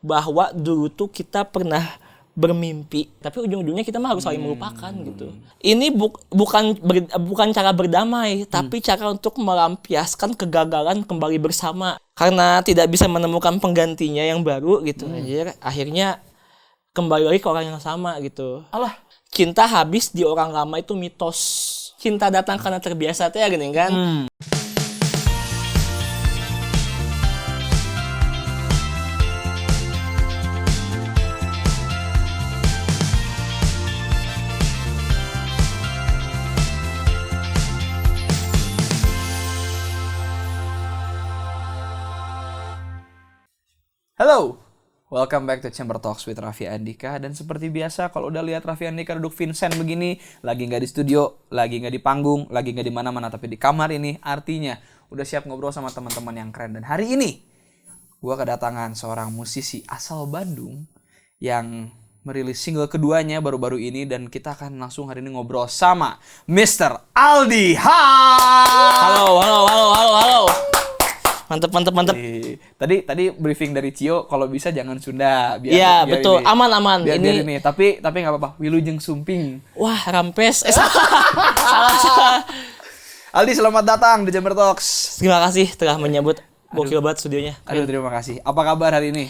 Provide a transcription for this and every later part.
bahwa dulu tuh kita pernah bermimpi, tapi ujung-ujungnya kita mah harus saling melupakan gitu. Ini bukan cara berdamai, tapi cara untuk melampiaskan kegagalan kembali bersama. Karena tidak bisa menemukan penggantinya yang baru gitu, anjir. Akhirnya kembali lagi ke orang yang sama gitu. Alah, Cinta habis di orang lama itu mitos. Cinta datang karena terbiasa teh gini kan. halo, welcome back to Chamber Talks with Raffi Andika. Dan seperti biasa, kalau udah lihat Raffi Andika duduk Vincent begini, lagi nggak di studio, lagi nggak di panggung, lagi nggak di mana-mana, tapi di kamar ini, artinya udah siap ngobrol sama teman-teman yang keren. Dan hari ini, gua kedatangan seorang musisi asal Bandung yang merilis single keduanya baru-baru ini, dan kita akan langsung hari ini ngobrol sama Mr. Aldi. Halo. Mantep. Tadi briefing dari Cio, kalau bisa jangan Sunda. Iya, betul. Ini. Aman. Biar ini. Tapi nggak apa-apa. Wilujeng Sumping. Wah, rampes. Salah. Aldi, selamat datang di Chamber Talks. Terima kasih telah menyambut. Gokil banget studionya. Aduh, terima kasih. Apa kabar hari ini?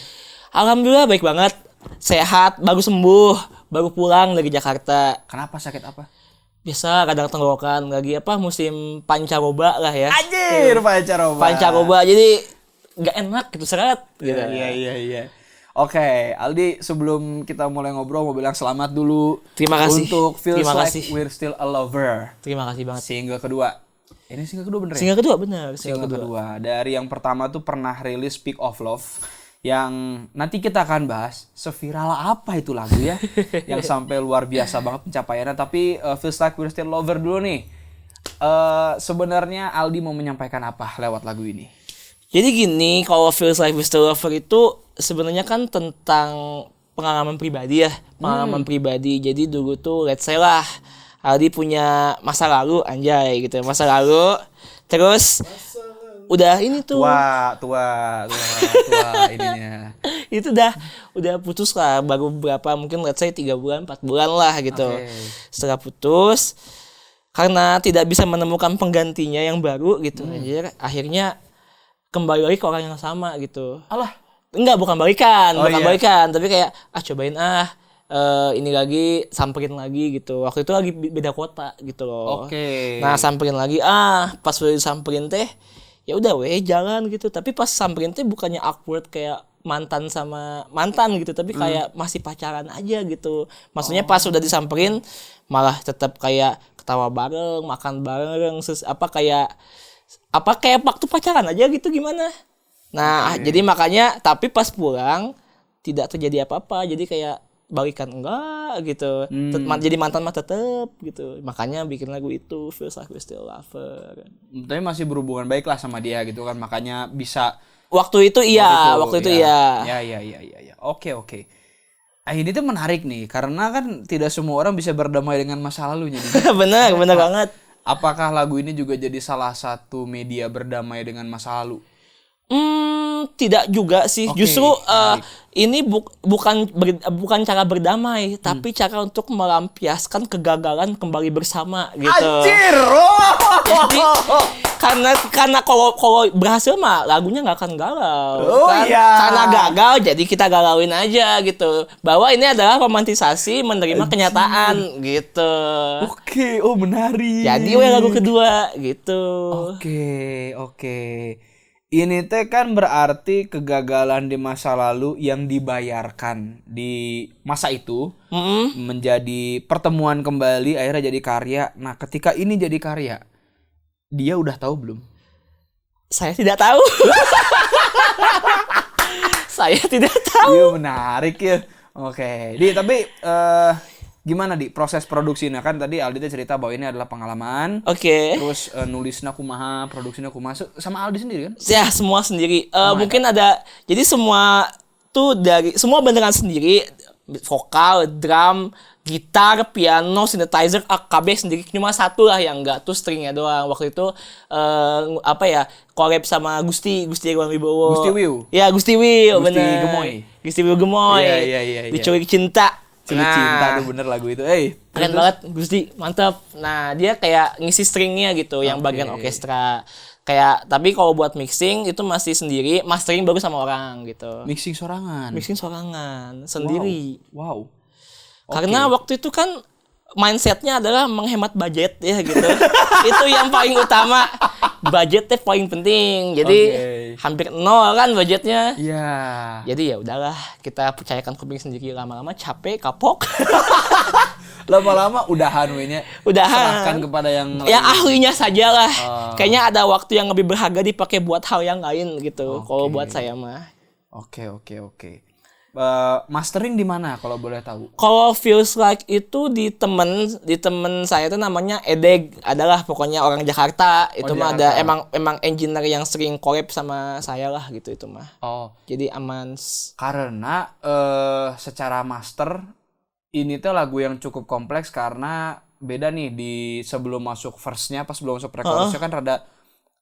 Alhamdulillah baik banget. Sehat, baru sembuh, baru pulang dari Jakarta. Kenapa, sakit apa? Biasa kadang tenggorokan, lagi musim pancaroba lah ya. Anjir, pancaroba. Pancaroba, jadi nggak enak gitu, seret gitu. Iya. Oke, Aldi, sebelum kita mulai ngobrol mau bilang selamat dulu. Terima kasih. Untuk Feels Terima Like kasih. We're Still a Lover. Terima kasih banget. Single kedua. Ini single kedua bener ya? Single kedua bener. Single kedua. Dari yang pertama tuh pernah rilis Speak of Love, yang nanti kita akan bahas seviral apa itu lagu ya, yang sampai luar biasa banget pencapaiannya. Tapi Feels Like We're Still Lover dulu nih. Sebenarnya Aldi mau menyampaikan apa lewat lagu ini? Jadi gini, kalau Feels Like We're Still Lover itu sebenarnya kan tentang pengalaman pribadi ya, pengalaman pribadi. Jadi dulu tuh let's say lah, Aldi punya masa lalu, anjay gitu, masa lalu. Terus udah ini tuh tua ininya. Itu udah putus lah, baru berapa mungkin let's say 3 bulan 4 bulan lah gitu. Setelah putus, karena tidak bisa menemukan penggantinya yang baru gitu, anjir. Akhirnya kembali lagi ke orang yang sama gitu. Alah, enggak, bukan balikan, iya. tapi kayak cobain ini lagi, samperin lagi gitu. Waktu itu lagi beda kota gitu loh. Nah, samperin lagi, pas udah disamperin teh, ya udah jalan gitu. Tapi pas samperin teh bukannya awkward kayak mantan sama mantan gitu, tapi kayak masih pacaran aja gitu. Maksudnya pas udah disamperin malah tetap kayak ketawa bareng, makan bareng, kayak waktu pacaran aja gitu, gimana. Nah, jadi makanya tapi pas pulang tidak terjadi apa-apa. Jadi kayak balikan enggak gitu. Jadi mantan mah tetep gitu. Makanya bikin lagu itu Feels Like We're Still Lover. Tapi masih berhubungan baik lah sama dia gitu kan, makanya bisa Waktu itu iya. Iya. Oke. Ini tuh menarik nih, karena kan tidak semua orang bisa berdamai dengan masa lalunya. bener banget. Apakah lagu ini juga jadi salah satu media berdamai dengan masa lalu? Tidak juga sih. Justru ini bukan cara berdamai, tapi cara untuk melampiaskan kegagalan kembali bersama gitu. Anjir! Jadi karena kalau berhasil mah lagunya nggak akan galau. Karena gagal jadi kita galauin aja gitu. Bahwa ini adalah romantisasi menerima kenyataan gitu. Oke, menarik. Jadi lagu kedua gitu. Oke. Ini teh kan berarti kegagalan di masa lalu yang dibayarkan di masa itu menjadi pertemuan kembali, akhirnya jadi karya. Nah, ketika ini jadi karya, dia udah tahu belum? Saya tidak tahu. Saya tidak tahu. Iya, menarik ya. Oke. Tapi gimana proses produksinya? Kan tadi Aldi cerita bahwa ini adalah pengalaman. Terus nulisnya kumaha, produksinya kumaha sama Aldi sendiri kan? Ya, semua sendiri. Mungkin ada, jadi semua tuh semua beneran sendiri. vokal, drum, gitar, piano, synthesizer, KB sendiri. Cuma satu lah yang enggak tuh stringnya doang. Waktu itu collab sama Gusti Irwan Wibowo. Gusti Wiu. Ya, Gusti Wiu, Gusti bener. Gemoy. Gusti Wiu Gemoy. Iya. Diculik cinta. Culik cinta tuh bener lagu itu. Keren banget Gusti, mantap. Nah, dia kayak ngisi stringnya gitu, yang bagian orkestra. Kayak, tapi kalau buat mixing itu masih sendiri, mastering baru sama orang gitu. Mixing sorangan sendiri. Wow. Karena waktu itu kan mindsetnya adalah menghemat budget ya gitu. Itu yang paling utama. Budgetnya paling penting. Jadi hampir nol kan budgetnya. Iya. Jadi ya udahlah, kita percayakan kuping sendiri, lama-lama capek, kapok. Lama-lama udahan we-nya. Serahkan kepada yang ahlinya sajalah. Kayaknya ada waktu yang lebih berharga dipakai buat hal yang lain gitu. Kalau buat saya mah. Oke. Mastering di mana kalau boleh tahu? Kalau Feels Like itu di temen saya itu namanya Edeg, adalah pokoknya orang Jakarta. Itu mah ada emang engineer yang sering collab sama saya lah gitu itu mah. Jadi aman. Karena secara master ini tuh lagu yang cukup kompleks karena beda nih di sebelum masuk verse-nya, pas sebelum masuk pre-chorusnya kan rada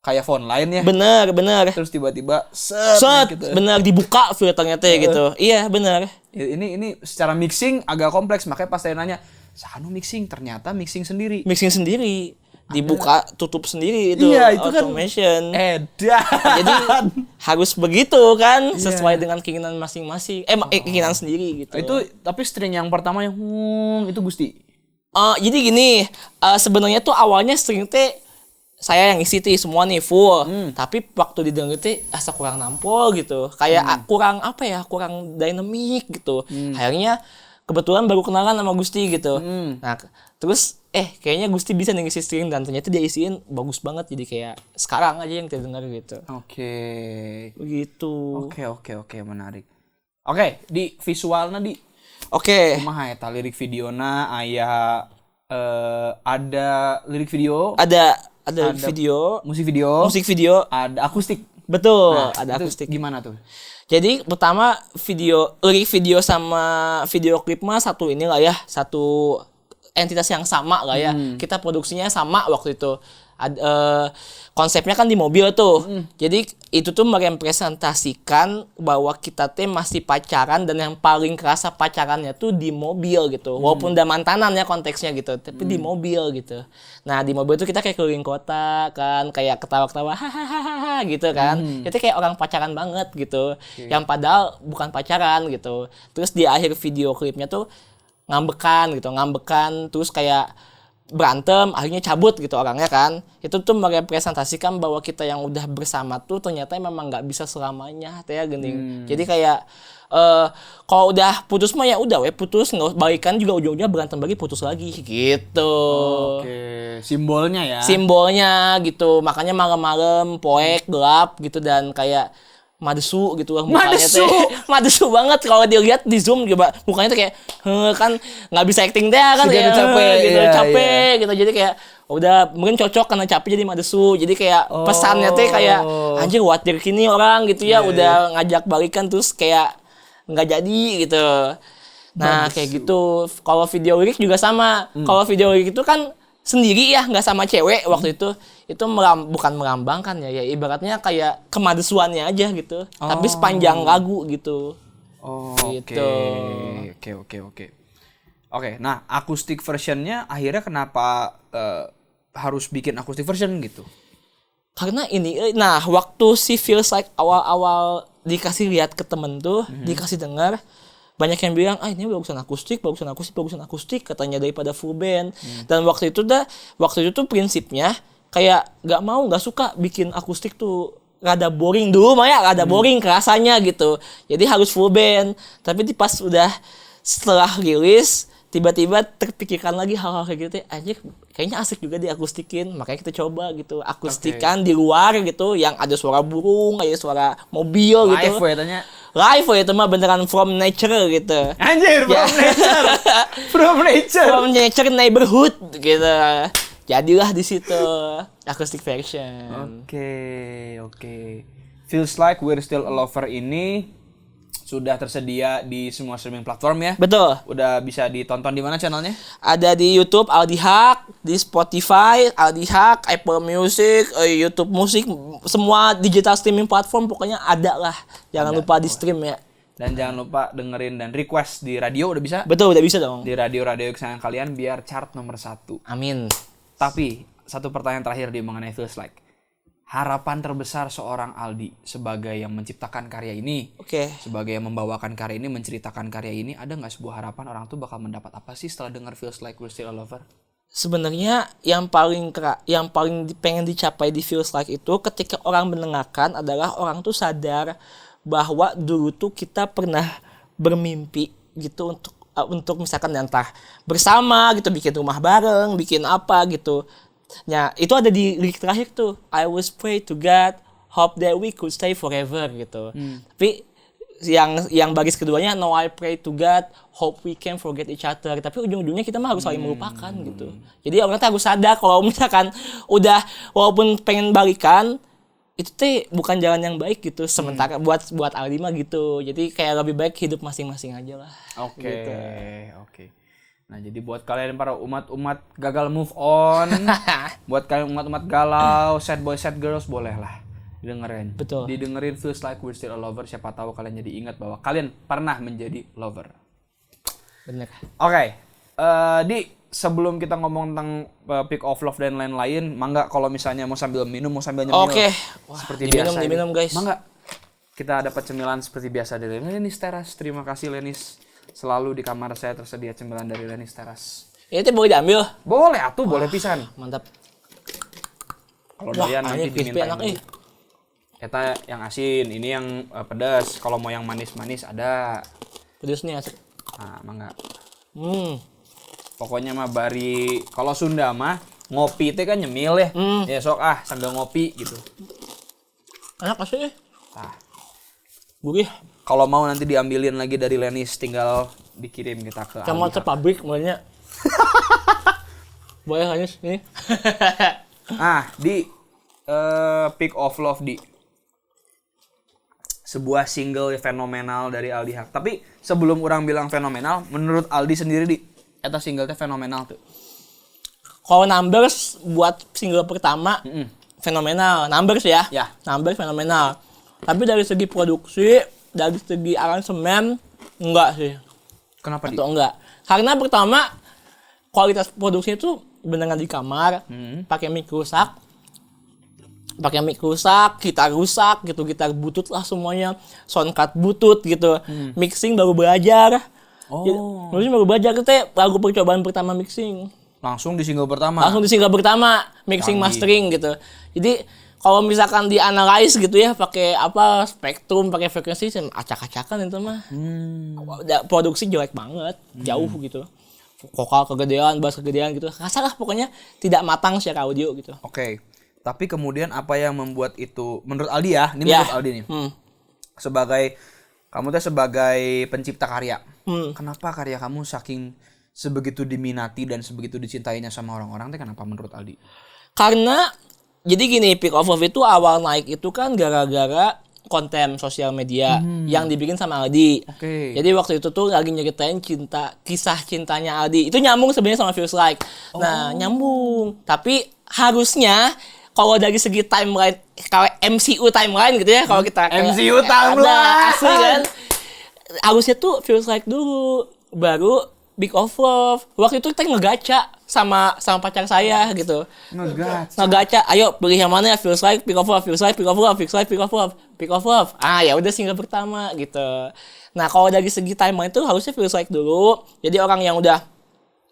kayak phone line ya. Bener. Terus tiba-tiba set gitu. Bener dibuka filternya teh gitu. Iya, bener. Ini secara mixing agak kompleks, makanya pas saya nanya, "Sanu mixing?" Ternyata mixing sendiri. Dibuka tutup sendiri itu. Iya, itu automation. Edan. Jadi harus begitu kan, sesuai dengan keinginan masing-masing. Keinginan sendiri gitu. Itu tapi string yang pertama yang itu Gusti. Jadi gini, sebenarnya tuh awalnya string teh saya yang isi semua nih full. Tapi waktu didengar asa kurang nampol gitu. Kayak kurang dynamic gitu. Akhirnya kebetulan baru kenalan sama Gusti gitu. Nah, terus kayaknya Gusti bisa nih ngisi string, dan ternyata dia isiin bagus banget, jadi kayak sekarang aja yang kita dengar gitu. Begitu. Oke, menarik. Oke, di visualnya kumaha eta lirik videona aya ada lirik video, ada video, musik video, ada akustik. Betul, ada akustik. Gimana tuh? Jadi pertama lirik video sama video klip mah satu entitas yang sama lah ya. Kita produksinya sama waktu itu. Konsepnya kan di mobil tuh. Jadi itu tuh merepresentasikan bahwa kita masih pacaran, dan yang paling kerasa pacarannya tuh di mobil gitu. Walaupun udah mantanan ya konteksnya gitu, tapi di mobil gitu. Nah, di mobil tuh kita kayak keliling kota kan, kayak ketawa-ketawa hahaha gitu kan. Itu kayak orang pacaran banget gitu. Yang padahal bukan pacaran gitu. Terus di akhir video klipnya tuh ngambekan terus kayak berantem, akhirnya cabut gitu orangnya kan. Itu tuh merepresentasikan bahwa kita yang udah bersama tuh ternyata memang nggak bisa selamanya ya gening. Jadi kayak kalau udah putus mah ya udah putus, nggak balikan juga, ujung-ujungnya berantem lagi, putus lagi gitu. Simbolnya gitu. Makanya malam-malam poek gelap gitu, dan kayak madesu gitu lah mukanya teh. Madesu banget kalau dilihat di zoom coba, mukanya tuh kayak kan nggak bisa acting deh kan, kayak capek gitu. Jadi kayak udah mungkin cocok karena capek jadi madesu. Jadi kayak pesannya teh kayak anjir watir kini orang gitu ya, udah ngajak balikan terus kayak nggak jadi gitu. Nah, kayak gitu. Kalau video lirik juga sama. Kalau video lirik itu kan sendiri ya, nggak sama cewek waktu itu bukan melambangkan ya ibaratnya kayak kemadesuannya aja gitu, tapi sepanjang lagu gitu. Oke. Nah, akustik versionnya akhirnya kenapa harus bikin akustik version gitu? Karena waktu si Feels Like awal-awal dikasih lihat ke temen tuh, dikasih dengar, banyak yang bilang, ini bagusan akustik katanya daripada full band. Dan waktu itu tuh prinsipnya kayak nggak suka bikin akustik tuh, rada boring dulu rada boring kerasanya gitu. Jadi harus full band. Tapi pas udah setelah rilis, tiba-tiba terpikirkan lagi hal-hal kayak gitu, anjir kayaknya asik juga diakustikin, makanya kita coba gitu akustikan di luar gitu, yang ada suara burung, kayak suara mobil gitu. Live ya itu mah beneran from nature gitu. Anjir, from nature neighborhood gitu. Jadilah di situ acoustic version. Oke. Feels Like We're Still a Lover ini sudah tersedia di semua streaming platform ya. Betul. Udah bisa ditonton di mana channelnya? Ada di YouTube Aldi Haq, di Spotify Aldi Haq, Apple Music, YouTube Musik, semua digital streaming platform pokoknya ada lah. Jangan lupa di stream ya. Dan jangan lupa dengerin dan request di radio udah bisa? Betul, udah bisa dong. Di radio-radio kesayangan kalian biar chart nomor 1. Amin. Tapi, satu pertanyaan terakhir di mengenai Feels Like. Harapan terbesar seorang Aldi sebagai yang menciptakan karya ini, sebagai yang membawakan karya ini, menceritakan karya ini, ada nggak sebuah harapan orang tuh bakal mendapat apa sih setelah dengar Feels Like We're Still a Lover? Sebenarnya yang paling pengen dicapai di Feels Like itu ketika orang mendengarkan adalah orang tuh sadar bahwa dulu tuh kita pernah bermimpi gitu untuk misalkan entah bersama gitu, bikin rumah bareng, bikin apa gitu. Ya, itu ada di lirik terakhir tuh. I was pray to God, hope that we could stay forever gitu. Tapi yang baris keduanya, no I pray to God, hope we can forget each other. Tapi ujung-ujungnya kita mah harus saling melupakan gitu. Jadi orang tuh harus sadar kalau misalkan udah walaupun pengen balikan, itu teh bukan jalan yang baik gitu. Sementara buat Aldi mah gitu. Jadi kayak lebih baik hidup masing-masing aja lah. Oke. Gitu. Oke. Nah, jadi buat kalian para umat-umat gagal move on, buat kalian umat-umat galau, sad boy, sad girls, boleh lah dengerin. Betul. Didengerin Feels Like We're Still a Lover, siapa tahu kalian jadi ingat bahwa kalian pernah menjadi lover. Bener. Oke. Di sebelum kita ngomong tentang Pick of Love dan lain-lain, mangga kalau misalnya mau sambil minum, mau sambil nyemil. Oke. Seperti Diminum, biasa. diminum guys. Mangga. Kita dapat cemilan seperti biasa dari Lenis Teras. Terima kasih Lenis. Selalu di kamar saya tersedia cemilan dari Lenis Teras. Ini teh boleh diambil? Boleh atuh, boleh pisan. Mantap. Kalau doyan nanti dimintain lagi. enak, Eta yang asin, ini yang pedas. Kalau mau yang manis-manis ada. Pedas nih asik. Nah, mangga. Pokoknya mah bari kalau Sunda mah ngopi teh kan nyemil ya. Ya sok sambil ngopi gitu. Enak asik. Nah, gurih. kalau mau nanti diambilin lagi dari Lenis, tinggal dikirim kita ke Sama pabrik mulanya. Boleh Lenis ini. Di Pick of Love di sebuah single fenomenal dari Aldi Haq. Tapi sebelum orang bilang fenomenal, menurut Aldi sendiri di eta single teh fenomenal tuh. Kalau Numbers buat single pertama fenomenal. Numbers ya. Numbers fenomenal. Tapi dari segi produksi, dari segi aransemen enggak sih. Kenapa Atau enggak? Karena pertama kualitas produksinya tuh beneran di kamar, pakai mic rusak, gitar rusak gitu, gitar butut lah semuanya, sound card butut gitu, mixing baru belajar. Mixing baru belajar itu lagu percobaan pertama mixing. Langsung di single pertama. Mixing mastering gitu. Jadi kalau misalkan dianalisis gitu ya, pakai apa spektrum, pakai frekuensi, acak-acakan itu mah. Produksi jelek banget, jauh gitu. Vokal kegedean, bass kegedean gitu. Kasar lah pokoknya tidak matang secara audio gitu. Oke. Tapi kemudian apa yang membuat itu menurut Aldi ya? Ini menurut Aldi nih. Kamu tuh sebagai pencipta karya. Kenapa karya kamu saking sebegitu diminati dan sebegitu dicintainya sama orang-orang tuh kenapa menurut Aldi? Karena jadi gini, Pick of Love itu awal naik itu kan gara-gara konten sosial media yang dibikin sama Aldi. Jadi waktu itu tuh lagi nyeritain kisah cintanya Aldi. Itu nyambung sebenarnya sama Feels Like. Nah, nyambung. Tapi harusnya kalau dari segi timeline, kalau MCU timeline gitu ya, kalau kita MCU timeline asli kan. Harusnya tuh Feels Like dulu, baru Pick of Love. Waktu itu kita ngegacha sama pacar saya gitu. Ngegacha. Ayo pilih yang mana ya? Feels Like, Pick of Love, Feels Like, Pick of Love, Feels Like, Pick of Love, Pick of Love. Ya udah single pertama gitu. Nah, kalau dari segi timeline itu harusnya Feels Like dulu. Jadi orang yang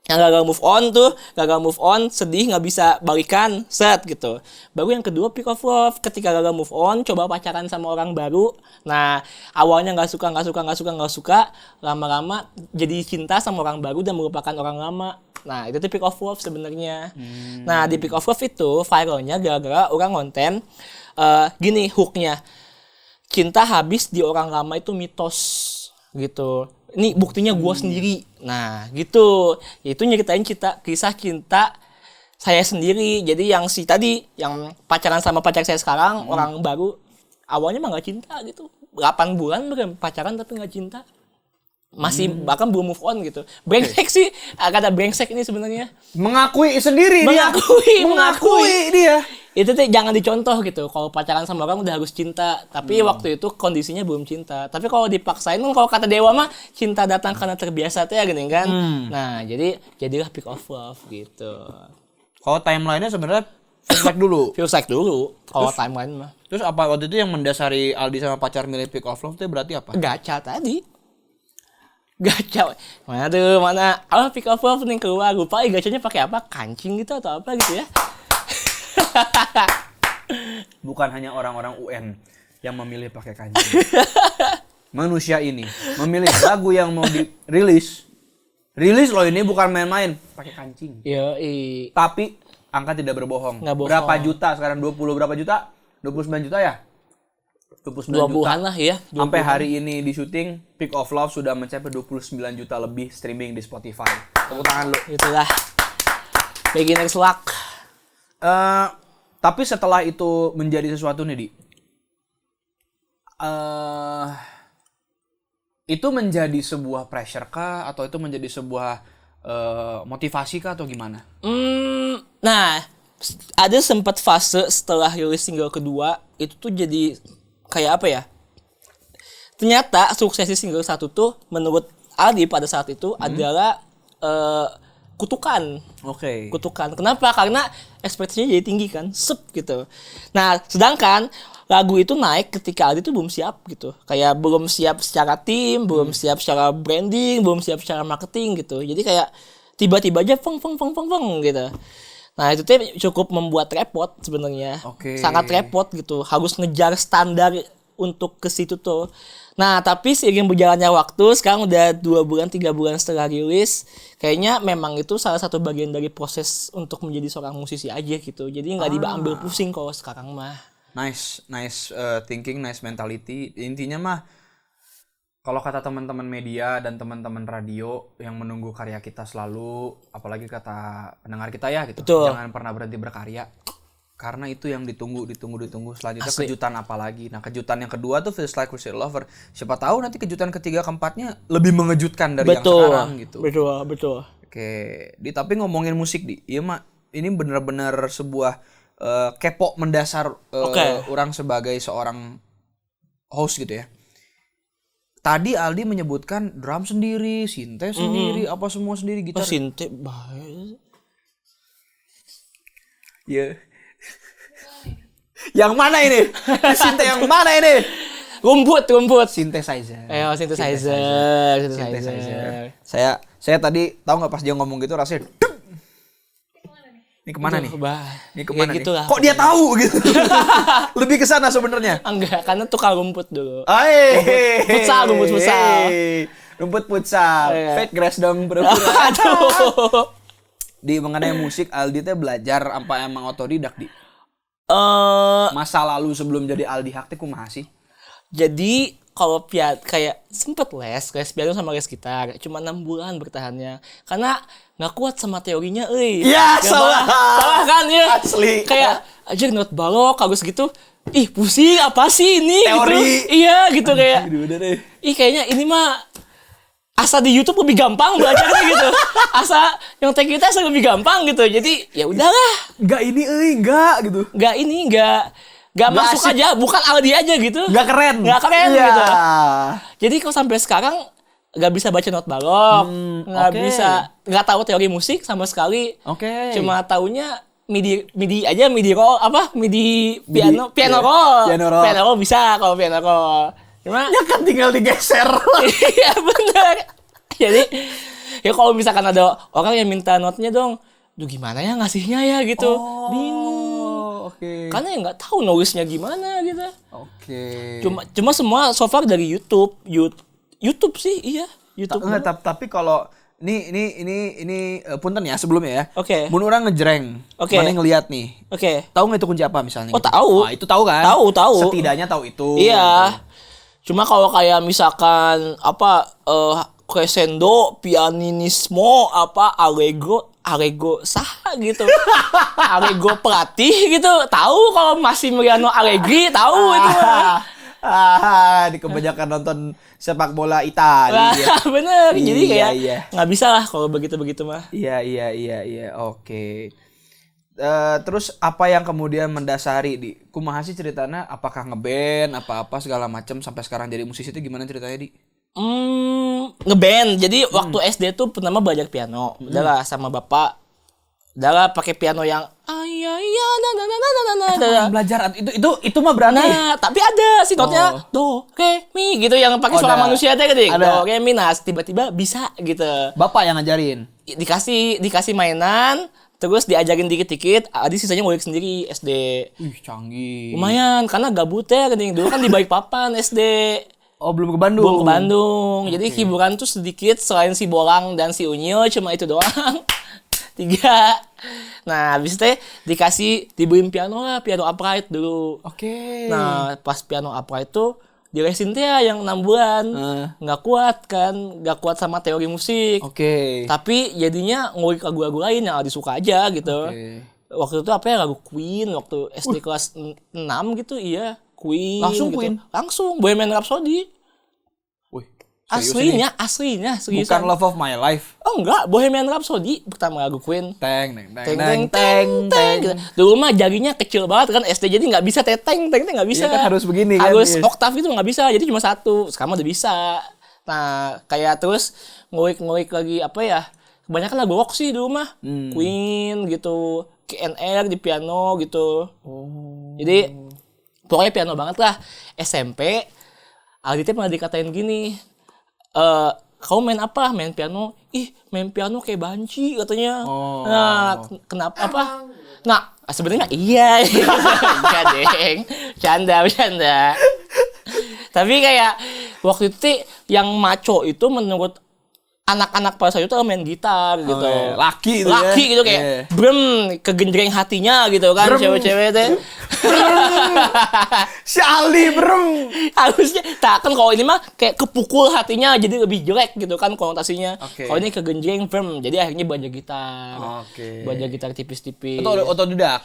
gagal move on, sedih nggak bisa balikan, set gitu. Baru yang kedua Pick of Love, ketika gagal move on, coba pacaran sama orang baru. Nah, awalnya nggak suka, lama-lama jadi cinta sama orang baru dan melupakan orang lama. Nah, itu tuh Pick of Love sebenarnya. Nah, di Pick of Love itu viralnya gara-gara orang konten gini hooknya. Cinta habis di orang lama itu mitos gitu. Ini buktinya gue sendiri. Nah gitu. Itu nyeritain kisah cinta saya sendiri. Jadi yang pacaran sama pacar saya sekarang, orang baru, awalnya mah gak cinta gitu. 8 bulan pacaran tapi nggak cinta. Masih bahkan belum move on gitu. Brengsek sih, kata brengsek ini sebenarnya. Mengakui sendiri mengakui dia. Itu tuh jangan dicontoh gitu. Kalau pacaran sama orang udah harus cinta, tapi waktu itu kondisinya belum cinta. Tapi kalau dipaksain kan kalau kata Dewa mah cinta datang karena terbiasa tuh ya gini kan. Nah, jadilah peak of love gitu. Kalau timeline-nya sebenarnya feels like dulu. Kalau timeline mah. Terus apa waktu itu yang mendasari Aldi sama pacar milih peak of love itu berarti apa? Gacha tadi. Gacha. Mana pick up love nih keluar. Lupa gacanya pakai apa? Kancing gitu atau apa gitu ya. Bukan hanya orang-orang UN yang memilih pakai kancing. Manusia ini memilih lagu yang mau dirilis. Rilis loh ini bukan main-main, pakai kancing. Tapi angka tidak berbohong. Berapa juta sekarang? 20 berapa juta? 29 juta ya? 20-an lah ya. Sampai hari ini di syuting Peak of Love sudah mencapai 29 juta lebih streaming di Spotify. Tepuk tangan lu. Itulah beginner's luck. Tapi setelah itu menjadi sesuatu nih, Di. Itu menjadi sebuah pressure kah atau itu menjadi sebuah motivasi kah atau gimana? Nah, ada sempat fase setelah rilis single kedua itu tuh jadi kayak apa ya? Ternyata suksesi single 1 tuh menurut Aldi pada saat itu adalah kutukan. Kutukan. Kenapa? Karena ekspektasinya jadi tinggi kan, gitu. Nah, sedangkan lagu itu naik ketika Aldi tuh belum siap gitu. Kayak belum siap secara tim, belum siap secara branding, belum siap secara marketing gitu. Jadi kayak tiba-tiba aja feng gitu. Nah itu tuh cukup membuat repot sebenarnya, sangat repot gitu, harus ngejar standar untuk ke situ tuh. Nah tapi seiring berjalannya waktu, sekarang udah 2 bulan 3 bulan setelah rilis, kayaknya memang itu salah satu bagian dari proses untuk menjadi seorang musisi aja gitu. Jadi nggak diambil pusing kalau sekarang mah. Nice thinking, nice mentality. Intinya mah kalau kata teman-teman media dan teman-teman radio yang menunggu karya kita selalu, apalagi kata pendengar kita ya gitu, jangan pernah berhenti berkarya. Karena itu yang ditunggu. Selanjutnya kejutan apa lagi? Nah kejutan yang kedua tuh Feels Like We're Still Lover. Siapa tahu nanti kejutan ketiga keempatnya lebih mengejutkan dari yang sekarang gitu. Betul. Oke, tapi ngomongin musik iya mah ini benar-benar sebuah kepo mendasar orang sebagai seorang host gitu ya. Tadi Aldi menyebutkan drum sendiri, synth sendiri, apa semua sendiri, gitar. Synth bahaya. Ya. Yang mana ini? Synth yang mana ini? Rumput. Synthesizer. Synthesizer. Saya tadi tahu nggak pas dia ngomong gitu rasanya. Ini kemana nih? Ini kemana nih? Gitulah. Kok dia tahu gitu? Lebih ke sana sebenarnya. Enggak, karena tukang rumput dulu. Rumput futsal. Fake grass dong pura-pura. Aduh. Di mengenai musik Aldi teh belajar apa emang otodidak, Di? Masa lalu sebelum jadi Aldi Hakti kumaha sih? Jadi kalau kayak sempet les piano sama les gitar, cuma 6 bulan bertahannya. Karena nggak kuat sama teorinya, Iya, salah kan ya. Asli. Kayak aja not balok harus gitu. Ih, pusing apa sih ini? Teori. Gitu. Iya, gitu kayak. Kayaknya ini mah asa di YouTube lebih gampang belajarnya gitu. Asa yang teknik kita lebih gampang gitu. Jadi ya udahlah. Gak masuk asik. Aja, bukan Aldi aja gitu. Gak keren gitu. Jadi kalau sampai sekarang gak bisa baca not balok, gak tahu teori musik sama sekali. Cuma taunya MIDI aja, MIDI roll piano roll bisa kalau piano roll. Cuma ya kan tinggal digeser. Iya benar. Jadi ya kalau misalkan ada orang yang minta notnya dong, gimana ya ngasihnya ya gitu. Bingung. Karena ya nggak tahu nulisnya gimana gitu. Cuma semua so far dari YouTube sih, iya YouTube. Tapi kalau ini punten ya sebelumnya ya. Mun orang ngejreng. Mana ngelihat nih. Tahu nggak itu kunci apa misalnya? Oh tahu. Itu tahu kan? Tahu. Setidaknya tahu itu. Iya. Cuma kalau kayak misalkan crescendo, pianismo, Allegro sah gitu. Allegro pelatih gitu. Tahu kalau masih Mariano Allegri tahu itu. Di kebanyakan nonton sepak bola Italia. Bener. Jadi kayak iya. nggak bisa lah kalau begitu mah. Iya. Oke. Terus apa yang kemudian mendasari di kumaha sih ceritanya? Apakah ngeband, apa-apa segala macam sampai sekarang jadi musisi itu gimana ceritanya di? Ngeband. Jadi waktu SD tuh pertama belajar piano. Udahlah sama bapak. Udahlah pakai piano yang Belajar itu mah berarti. Nah, tapi ada sih notnya do, re, mi gitu yang pakai suara manusia teh gitu. Do, re, mi, nah tiba-tiba bisa gitu. Bapak yang ngajarin. Dikasih mainan. Terus diajarin dikit-dikit, Adi sisanya ngulik sendiri SD. Canggih. Lumayan, karena gabut ya. Dulu kan di Balikpapan SD. Oh, belum ke Bandung? Belum ke Bandung. Okay. Jadi hiburan tuh sedikit, selain si Bolang dan si Unyil, cuma itu doang. 3. Nah, habis itu dibeliin piano upright dulu. Oke. Nah, pas piano upright tuh, dilesin teh yang 6 bulan. Nggak kuat sama teori musik. Oke. Tapi jadinya ngulik lagu-lagu lain yang disuka aja gitu. Waktu itu apa ya, lagu Queen waktu SD kelas 6 gitu, iya. Queen. Langsung gitu. Queen? Langsung, Bohemian Rhapsody. Wih, aslinya seriusan. Bukan Love of My Life. Oh enggak, Bohemian Rhapsody pertama lagu Queen. Teng. Gitu. Dulu mah jarinya kecil banget kan SD, jadi nggak bisa teng nggak bisa. Iya kan harus begini kan. Harus oktav itu nggak bisa, jadi cuma 1. Sekarang udah bisa. Nah, kayak terus ngulik lagi apa ya? Kebanyakan lagu rock sih dulu mah. Queen gitu, KNR di piano gitu. Jadi pokoknya piano banget lah. SMP Aldi pernah dikatain gini, kau main apa? Main piano. Ih, main piano kayak banci katanya. Nah, kenapa apa? Nah, sebenarnya iya. Iya, deng. Canda. Tapi kayak waktu itu yang maco itu menurut anak-anak pada saat itu main gitar gitu. Laki gitu kayak brem kegenjreng hatinya gitu kan, cewek-cewek teh. Si Aldi brem. Harusnya tak kan kalau ini mah kayak kepukul hatinya jadi lebih jelek gitu kan konotasinya. Kalau ini kegenjreng brem, jadi akhirnya belajar gitar. Belajar gitar tipis-tipis. Itu otodidak.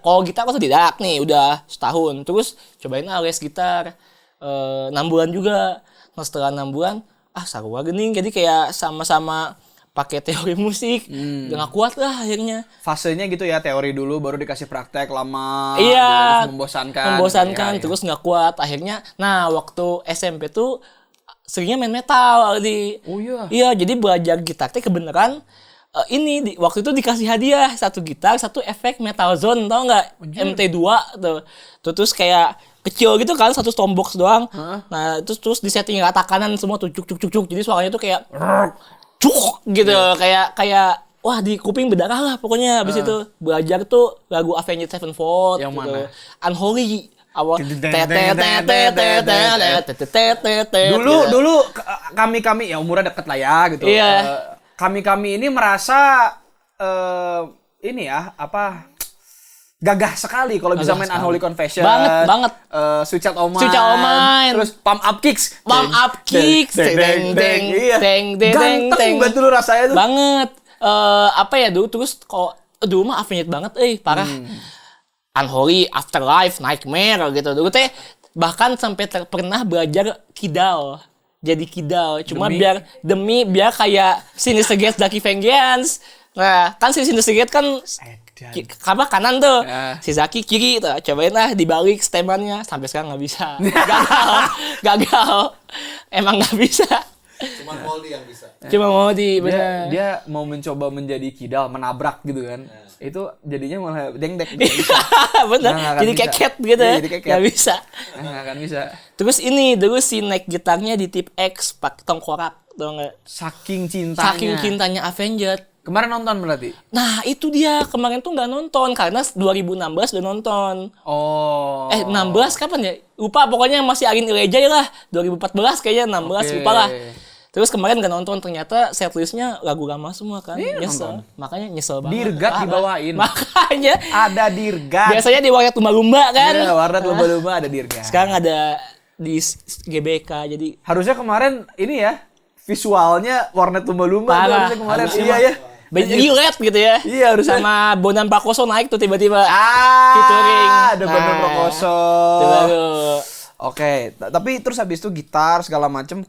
Kalau gitar otodidak nih udah setahun. Terus cobain les gitar 6 bulan juga. Nah, setelah 6 bulan seru banget nih, jadi kayak sama-sama pakai teori musik, nggak kuat lah akhirnya. Fasenya gitu ya, teori dulu baru dikasih praktek lama. Iya. Membosankan. Terus nggak kuat akhirnya. Nah, waktu SMP tuh seringnya main metal Aldi. Oh iya. Iya, jadi belajar gitar teh kebenaran. Waktu itu dikasih hadiah 1 gitar, 1 efek Metal Zone, tau nggak? MT2 tuh. Terus kayak kecil gitu kan, 1 tombok doang. Nah, terus disetting rata kanan semua tuh cuk. Jadi suaranya tuh kayak cuk gitu, kayak wah di kuping berdarah lah pokoknya. Habis itu belajar tuh lagu Avenged Sevenfold yang gitu. mana? Unholy. Awal dulu kami ya umurnya deket lah ya gitu. Iya. Kami ini merasa ini ya gagah sekali kalau bisa main Unholy Confession. Banget. Switch Out O' Mine. Terus Pump Up Kicks. Deng. Ganteng banget dulu rasanya tuh. Banget. Dulu terus dulu mah Avenged banget parah. Unholy, Afterlife, Nightmare gitu. Dulu teh bahkan sampai pernah belajar kidal. Jadi kidal. Cuma biar kayak Sinister Gates Ducky Vengeance. Nah, kan si Sinister Gates kan kanan tuh, si Zaki kiri tuh. Cobain lah dibalik stemannya, sampai sekarang nggak bisa. Gagal. Emang nggak bisa. Cuma Moldy yang bisa. Cuma Moldy, benar. Dia mau mencoba menjadi kidal, menabrak gitu kan. Itu jadinya malah dengdek. Bener. Jadi keket gitu ya. Nggak bisa. Nggak akan bisa. Terus dulu si naik gitarnya di tip X pakai tengkorak, tau nggak? Saking cintanya Avenged. Kemarin nonton berarti? Nah, itu dia. Kemarin tuh nggak nonton. Karena 2016 udah nonton. 16 kapan ya? Lupa, pokoknya masih Arin Ileja lah. 2014 kayaknya, 16, lupa lah. Terus kemarin nggak nonton. Ternyata setlistnya lagu lama semua kan. Nyesel. Makanya nyesel banget. Dirgat dibawain. Makanya. Ada Dirgat. Biasanya di warnet lumba-lumba kan. Iya, warnet lumba-lumba ada Dirgat. Sekarang ada di GBK. Jadi harusnya kemarin ini ya. Visualnya warnet lumba-lumba. Harusnya kemarin. Iya ya. Relate gitu ya. Iya, harusnya. Sama Bondan Prakoso naik tuh tiba-tiba. Featuring. Nah, Ada Bondan Prakoso. Oke, tapi terus habis itu gitar segala macem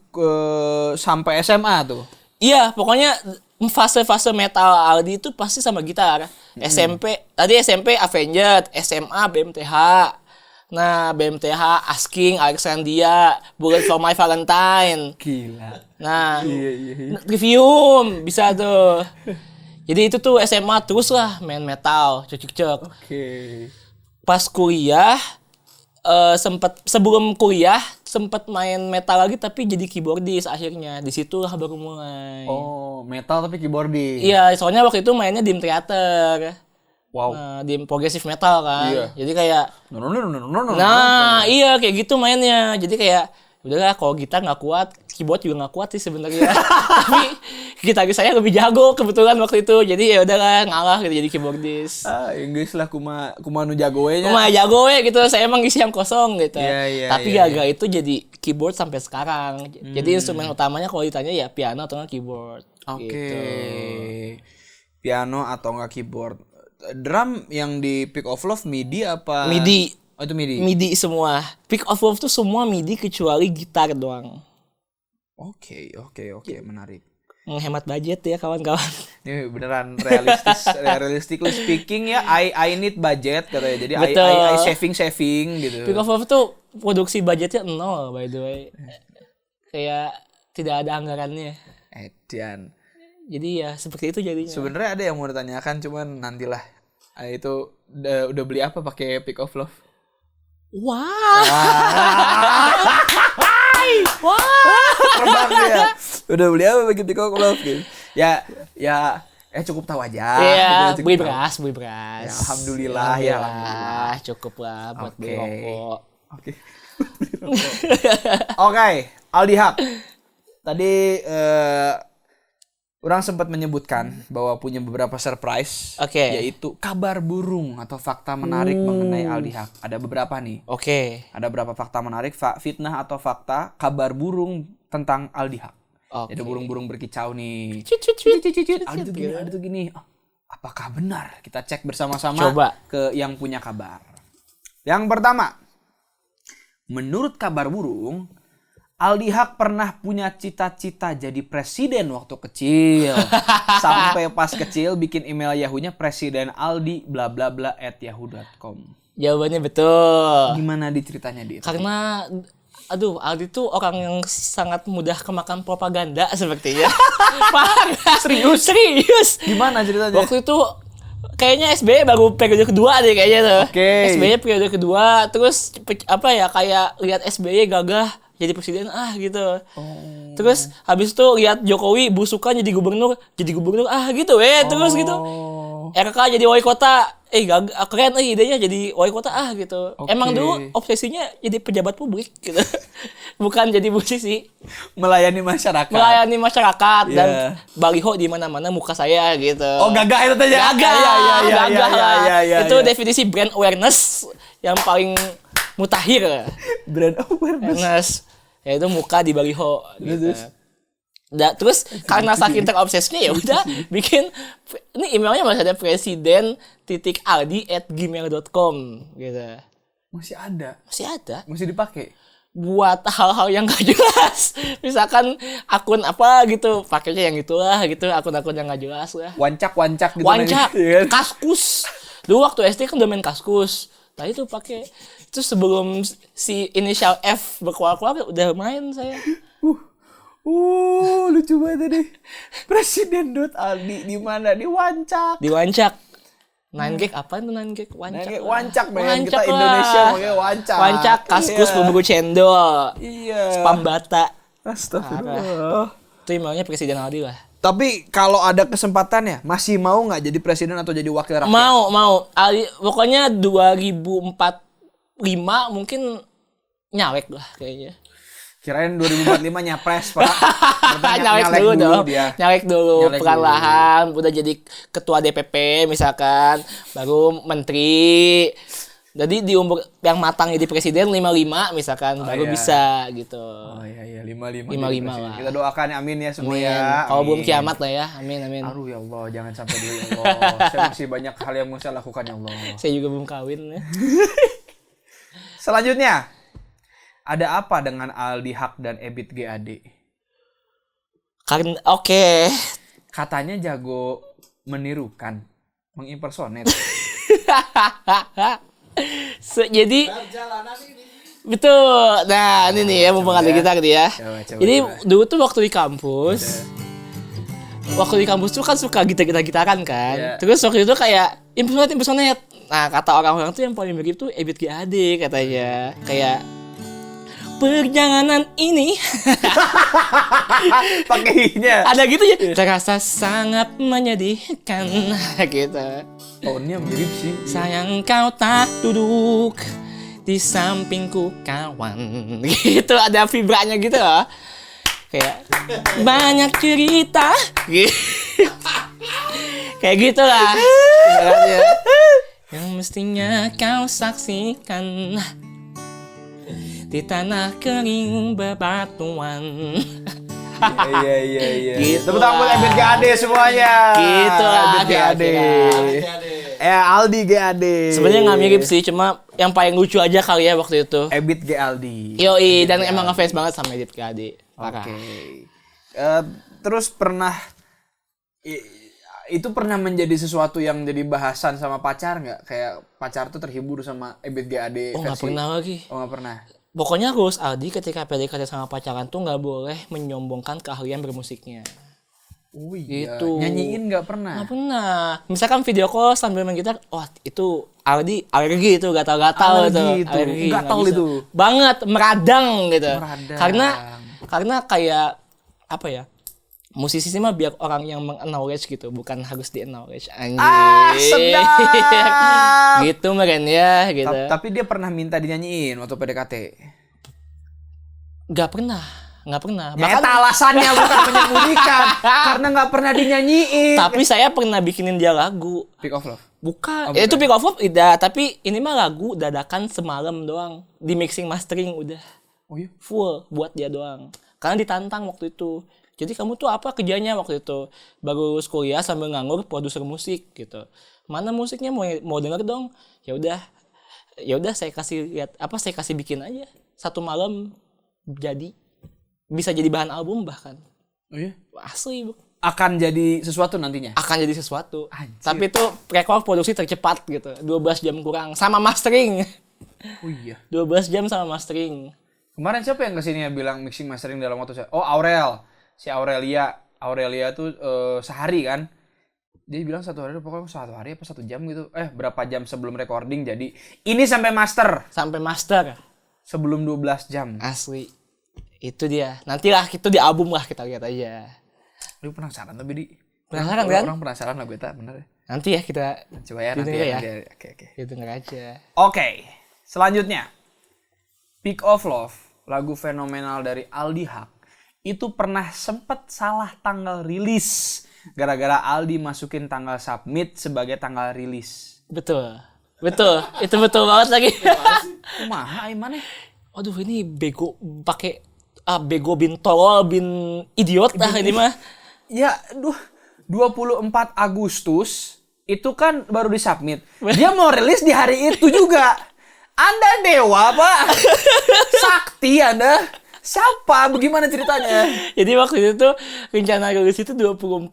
sampai SMA tuh. Iya, pokoknya fase-fase metal Aldi itu pasti sama gitar. SMP Avenged, SMA BMTH. Nah, BMTH Asking, Alexandria, Bullet for My Valentine. Gila. Nah, Trivium bisa tuh. Jadi itu tuh SMA terus lah main metal, cek. Oke. Pas kuliah sebelum kuliah sempet main metal lagi tapi jadi keyboardis akhirnya. Di situ lah baru mulai. Oh, metal tapi keyboardis. Iya, soalnya waktu itu mainnya Dim Theater. Wow. Dim progressive metal kan. Iya. Jadi kayak No. nah, iya kayak gitu mainnya. Jadi kayak udahlah kalau gitar nggak kuat, keyboard juga nggak kuat sih sebenarnya. Tapi gitaris saya lebih jago kebetulan waktu itu. Jadi ya udahlah ngalah gitu jadi keyboardis. Inggris lah kuma nu jago we nya. Cuma jago gitu, saya emang isi yang kosong gitu. Iya, Tapi gara-gara itu jadi keyboard sampai sekarang. Jadi instrumen utamanya kalau ditanya ya piano atau nggak keyboard. Oke. Gitu. Piano atau enggak keyboard. Drum yang di Peak of Love MIDI apa? MIDI. Oh, itu MIDI. MIDI semua. Peak of Love tuh semua MIDI kecuali gitar doang. Oke, menarik. Menghemat budget ya kawan-kawan. Ini beneran realistically speaking ya, I need budget katanya. Jadi Betul. I saving gitu. Peak of Love tuh produksi budgetnya 0 by the way. Kayak tidak ada anggarannya. Edian. Jadi ya seperti itu jadinya. Sebenarnya ada yang mau ditanyakan cuman nantilah. Itu udah beli apa pakai Peak of Love? Wah. Terbang dia. Udah beli apa pakai Peak of Love gitu. Ya cukup tahu aja. Iya, Cukup beli tahu. beras. Ya, alhamdulillah ya. Cukup lah buat beli rokok. Oke. Oke, Aldi Haq. Tadi orang sempat menyebutkan bahwa punya beberapa surprise, yaitu kabar burung atau fakta menarik mengenai Aldi Haq. Ada beberapa nih. Oke. Ada beberapa fakta menarik, fitnah atau fakta kabar burung tentang Aldi Haq. Ada burung-burung berkicau nih. Aldi tuh gini. Oh, apakah benar? Kita cek bersama-sama. Coba. Ke yang punya kabar. Yang pertama, menurut kabar burung, Aldi Haq pernah punya cita-cita jadi presiden waktu kecil. Sampai pas kecil bikin email Yahoo-nya presiden Aldi bla bla bla @yahoo.com. Jawabannya betul. Gimana diceritanya dia? Karena Aldi tuh orang yang sangat mudah kemakan propaganda sepertinya. Parah. Serius. Gimana ceritanya? Waktu itu kayaknya SBY baru periode kedua deh kayaknya tuh. Oke. SBY periode kedua, terus kayak lihat SBY gagah jadi presiden gitu. Terus habis itu lihat Jokowi busukan jadi gubernur gitu terus gitu. RK jadi wali kota, keren idenya jadi wali kota gitu. Oke. Emang dulu obsesinya jadi pejabat publik gitu. Bukan jadi musisi. Melayani masyarakat. Dan baliho di mana-mana muka saya gitu. Oh, gagah itu tadi. Gagah lah. Itu Iya. definisi brand awareness yang paling mutakhir. Brand awareness. Ya itu muka di baliho gitu. Terus karena saking terobsesnya ya udah bikin ini emailnya masih ada presiden.aldi@gmail.com gitu. Masih ada. Masih dipakai. Buat hal-hal yang gak jelas. Misalkan akun apa gitu, pakainya yang itulah gitu, akun-akun yang gak jelas lah. Wancak gitu. Kaskus. Dulu waktu SD kan domain Kaskus. Nah itu pakai. Terus sebelum si inisial F berkeluar-keluar udah main saya. Lucu banget tadi. Presiden.aldi di mana? Di Wancak. 9gag apa itu 9gag? Wancak men. Kita lah. Indonesia makanya Wancak. Wancak, Kaskus, bumbu cendol. Iya. Spam bata. Astagfirullah. Itu emailnya Presiden Aldi lah. Tapi kalau ada kesempatannya, masih mau nggak jadi presiden atau jadi wakil rakyat? Mau. Aldi, pokoknya 2045 mungkin nyalek lah kayaknya. Kirain 2045 nyapres, Pak. Nyalek dulu dong. Dia. Nyalek dulu perlahan. Udah jadi ketua DPP misalkan, baru menteri. Jadi di umur yang matang jadi presiden 55 misalkan baru bisa gitu. Oh iya 55 lah. Kita doakan ya, amin ya semua ya. Kalau belum kiamat lah ya. Amin. Aduh ya Allah, jangan sampai dulu ya Allah. Saya masih banyak hal yang mau saya lakukan ya Allah. Saya juga belum kawin ya. Selanjutnya, Ada apa dengan Aldi Haq dan Ebit GAD? Karena oke. Katanya jago menirukan, mengimpersonate. Jadi Perjalanan ini. betul. Nah, ini nih ya mumpung ada kita gitu ya. Coba, Jadi coba. dulu tuh waktu di kampus. Waktu di kampus tuh kan suka gitar-gitaran kan. Iya. Terus waktu itu kayak impersonate. Nah, kata orang-orang tuh yang paling mirip tuh Ebit GAD katanya. Kayak perjalanan ini Pakainya. ada gitu ya. Terasa sangat menyedihkan gitu. Tone-nya mirip sih. Sayang kau tak duduk di sampingku kawan. Gitu ada vibranya gitu loh. Kayak banyak cerita. Kayak gitulah. Ibaratnya. Yang mestinya kau saksikan di tanah kering bebatuan. Iya. Gitu Tepuk tangan buat lah. Ebit GAD semuanya. Gitu lah, Ebit GAD. kira-kira. Aldi GAD. Sebenarnya nggak mirip sih, cuma yang paling lucu aja kali ya waktu itu. Ebit GAD. Yoi, dan emang ngefans banget sama Ebit GAD. Parah. Oke. Terus pernah itu pernah menjadi sesuatu yang jadi bahasan sama pacar nggak? Kayak pacar tuh terhibur sama Ebit GAD Oh nggak versi. pernah lagi. Oh nggak pernah. Pokoknya rules Aldi ketika PDKT sama pacaran tuh nggak boleh menyombongkan keahlian bermusiknya. Oh iya. Gitu. Nyanyiin nggak pernah. Nggak pernah. Misalkan video call sambil main gitar, wah itu Aldi alergi itu gatal-gatal Alergi itu. itu. Gatal nggak bisa. itu. Banget meradang gitu. Meradang. Karena kayak apa ya? Musisi sih mah biar orang yang meng-acknowledge gitu, bukan harus di-acknowledge. Anjir. Sedap. Gitu meren ya gitu. Tapi dia pernah minta dinyanyiin waktu PDKT. Nggak pernah. Bahkan alasannya bukan menyembunyikan karena nggak pernah dinyanyiin. Tapi saya pernah bikinin dia lagu. Pick of Love. Bukan. Oh, Ya, itu bukan. Pick of Love udah, tapi ini mah lagu dadakan semalam doang. Di mixing mastering udah Oh iya. full buat dia doang. Karena ditantang waktu itu. Jadi kamu tuh apa kerjanya waktu itu? Baru lulus kuliah sambil nganggur produser musik gitu. Mana musiknya mau denger dong? Ya udah saya kasih lihat saya kasih bikin aja. Satu malam jadi bisa jadi bahan album bahkan. Oh iya. Asli, Bu. Akan jadi sesuatu nantinya. Akan jadi sesuatu. Anjir. Tapi itu record produksi tercepat gitu. 12 jam kurang sama mastering. Oh iya. 12 jam sama mastering. Kemarin siapa yang kesini ya bilang mixing mastering dalam waktu saya? Oh Aurel. Si Aurelia tuh sehari kan. Dia bilang satu hari pokoknya 1 hari apa 1 jam gitu. Berapa jam sebelum recording jadi. Ini sampai master. Sampai master. Sebelum 12 jam. Asli. Itu dia. Nantilah itu di album lah kita lihat aja. Lu penasaran tapi di. Penasaran kan? Orang penasaran lah beta bener ya. Nanti ya kita Coba ya nanti didengar ya. ya. Oke. denger aja. Oke, selanjutnya Pick of Love, lagu fenomenal dari Aldi Haq, itu pernah sempat salah tanggal rilis gara-gara Aldi masukin tanggal submit sebagai tanggal rilis. Betul. Itu betul banget lagi. Kumaha mana? Aduh ini bego pakai bego bin tolol bin idiot lah ini mah. Ya, 24 Agustus itu kan baru disubmit. Dia mau rilis di hari itu juga. Anda dewa, Pak. Sakti Anda. Siapa? Bagaimana ceritanya? Jadi waktu itu tuh rencana rilis itu 24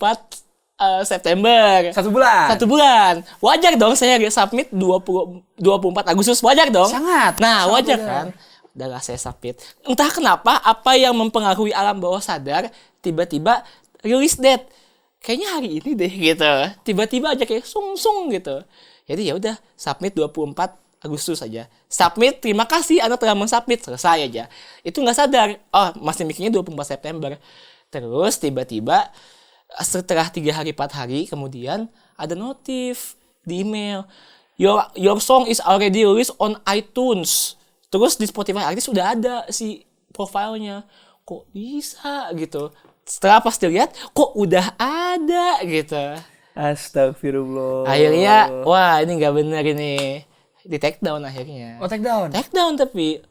September. 1 bulan. 1 bulan. Wajar dong saya submit 24 Agustus. Wajar dong. Sangat. Nah, Sangat wajar wajar. kan. Udahlah saya submit. Entah kenapa apa yang mempengaruhi alam bawah sadar tiba-tiba release date. Kayaknya hari ini deh gitu. Tiba-tiba aja kayak sung gitu. Jadi ya udah submit 24 Agustus aja. Submit, terima kasih Anda telah mensubmit. Selesai aja. Itu nggak sadar. Oh, masih mikirnya 24 September. Terus tiba-tiba setelah 3 hari 4 hari kemudian ada notif di email. Your song is already released on iTunes. Terus di Spotify artis sudah ada si profilnya. Kok bisa gitu. Setelah pas dilihat kok udah ada gitu. Astagfirullah. Akhirnya wah ini nggak bener ini. Di take down akhirnya. Oh, take down. Take down tapi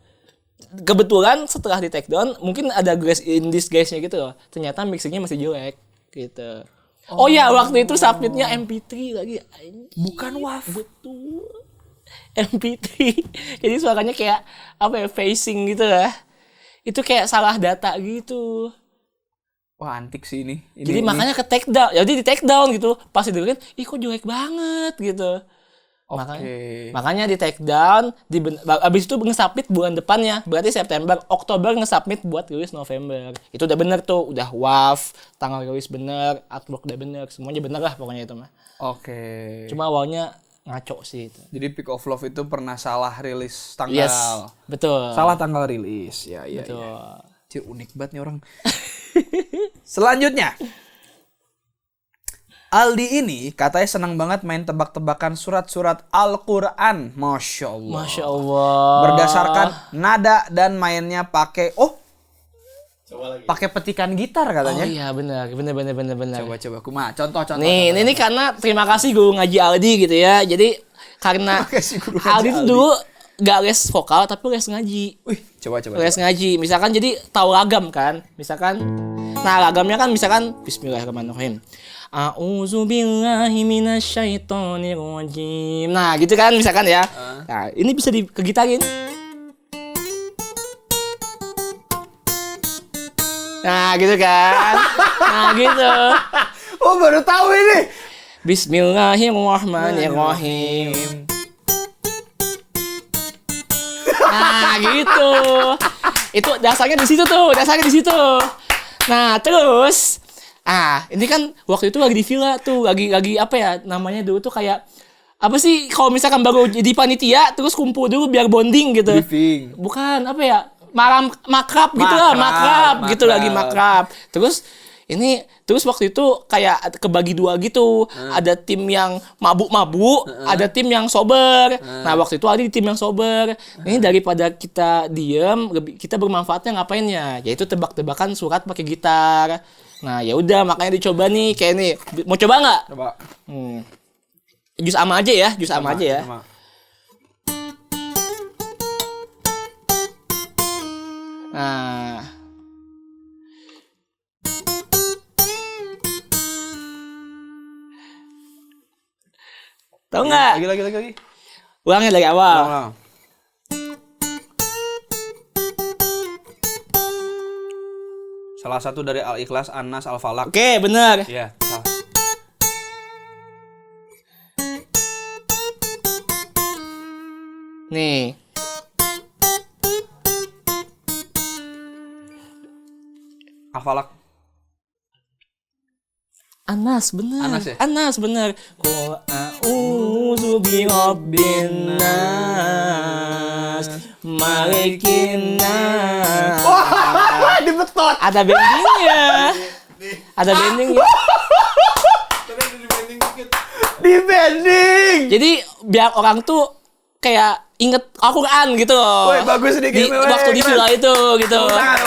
kebetulan setelah di take down mungkin ada grace in disguise-nya gitu loh. Ternyata mixingnya masih jelek gitu. Oh ya waktu itu submitnya MP3 lagi. Bukan WAV. Betul. MP3. Jadi suaranya kayak apa ya, facing gitu lah. Itu kayak salah data gitu. Wah, antik sih ini. Jadi makanya ke take down. Jadi di take down gitu. Pas didengerin, ih kok jelek banget gitu. Makanya di take down, abis itu nge-submit bulan depannya. Berarti September, Oktober nge-submit buat rilis November. Itu udah bener tuh, udah WAV, tanggal rilis bener, artwork udah bener, semuanya bener lah pokoknya itu mah. Cuma awalnya ngaco sih itu. Jadi Peak of Love itu pernah salah rilis tanggal. Yes, betul. Salah tanggal rilis. Ya. Cih, unik banget nih orang. Selanjutnya, Aldi ini katanya senang banget main tebak-tebakan surat-surat Al-Quran. Masya Allah. Berdasarkan nada dan mainnya pakai pakai petikan gitar katanya. Oh iya benar. Coba kumaha contoh. Ini karena terima kasih guru ngaji Aldi gitu ya. Jadi karena Aldi itu dulu gak les vokal tapi les ngaji. Wih, coba. Les ngaji. Misalkan jadi tahu lagam kan. Nah lagamnya kan misalkan Bismillahirrahmanirrahim. A'udzubillahi minasyaitonirrajim. Nah, gitu kan misalkan ya. Nah, ini bisa dikegitarin. Nah, gitu kan. Nah, gitu. Oh, baru tahu ini. Bismillahirrahmanirrahim. Nah, gitu. Itu dasarnya di situ. Nah, terus ini kan waktu itu lagi di villa tuh, lagi apa ya namanya dulu tuh kayak apa sih kalau misalkan baru jadi panitia terus kumpul dulu biar bonding gitu. Briefing. Bukan apa ya? Makrab gitu lagi makrab. Terus waktu itu kayak kebagi dua gitu. Ada tim yang mabuk-mabuk, ada tim yang sober. Nah, waktu itu ada di tim yang sober. Ini daripada kita diem, kita bermanfaatnya ngapainnya? Yaitu tebak-tebakan surat pakai gitar. Nah, ya udah makanya dicoba nih kayak nih. Mau coba nggak? Coba. Jus ama aja ya. Nah. Tahu nggak? Lagi. Ulangnya dari awal. Ulang. Salah satu dari Al-Ikhlas, An-Nas, Al-Falaq. Oke, benar. Iya, salah. Nih. Al-Falaq. Anas bener. Anas ya? Anas bener. Qul a'udzu birabbin nas, malikin nas. Wah, dibetot. Ada bendingnya. Di bending. Jadi biar orang tuh kayak inget Al-Quran gitu loh. Woi, bagus nih game waktu di villa itu gitu.